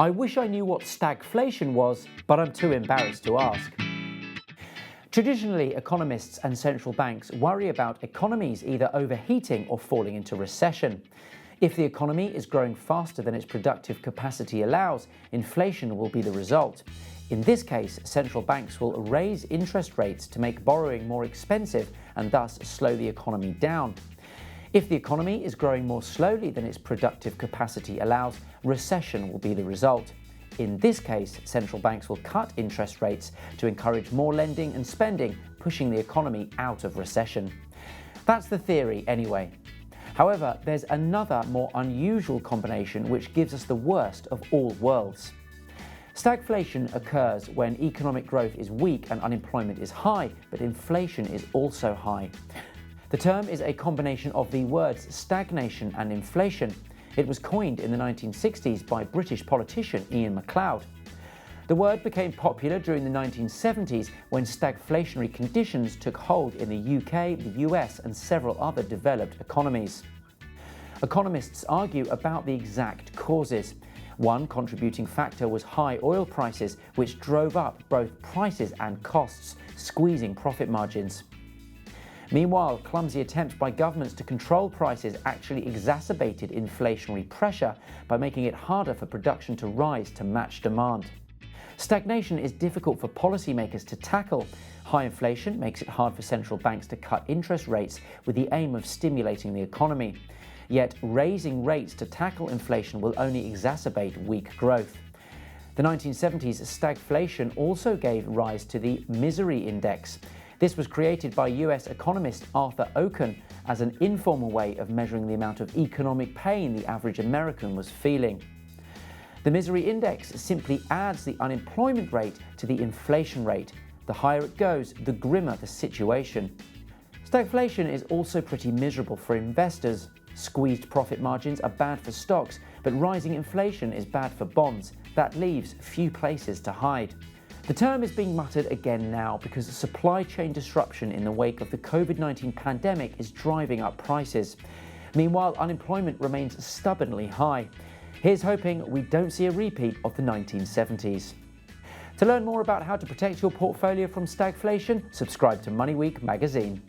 I wish I knew what stagflation was, but I'm too embarrassed to ask. Traditionally, economists and central banks worry about economies either overheating or falling into recession. If the economy is growing faster than its productive capacity allows, inflation will be the result. In this case, central banks will raise interest rates to make borrowing more expensive and thus slow the economy down. If the economy is growing more slowly than its productive capacity allows, recession will be the result. In this case, central banks will cut interest rates to encourage more lending and spending, pushing the economy out of recession. That's the theory anyway. However, there's another more unusual combination which gives us the worst of all worlds. Stagflation occurs when economic growth is weak and unemployment is high, but inflation is also high. The term is a combination of the words stagnation and inflation. It was coined in the 1960s by British politician Ian MacLeod. The word became popular during the 1970s when stagflationary conditions took hold in the UK, the US, and several other developed economies. Economists argue about the exact causes. One contributing factor was high oil prices, which drove up both prices and costs, squeezing profit margins. Meanwhile, clumsy attempts by governments to control prices actually exacerbated inflationary pressure by making it harder for production to rise to match demand. Stagnation is difficult for policymakers to tackle. High inflation makes it hard for central banks to cut interest rates with the aim of stimulating the economy. Yet raising rates to tackle inflation will only exacerbate weak growth. The 1970s stagflation also gave rise to the misery index. This was created by US economist Arthur Okun as an informal way of measuring the amount of economic pain the average American was feeling. The misery index simply adds the unemployment rate to the inflation rate. The higher it goes, the grimmer the situation. Stagflation is also pretty miserable for investors. Squeezed profit margins are bad for stocks, but rising inflation is bad for bonds. That leaves few places to hide. The term is being muttered again now because the supply chain disruption in the wake of the COVID-19 pandemic is driving up prices. Meanwhile, unemployment remains stubbornly high. Here's hoping we don't see a repeat of the 1970s. To learn more about how to protect your portfolio from stagflation, subscribe to Money Week magazine.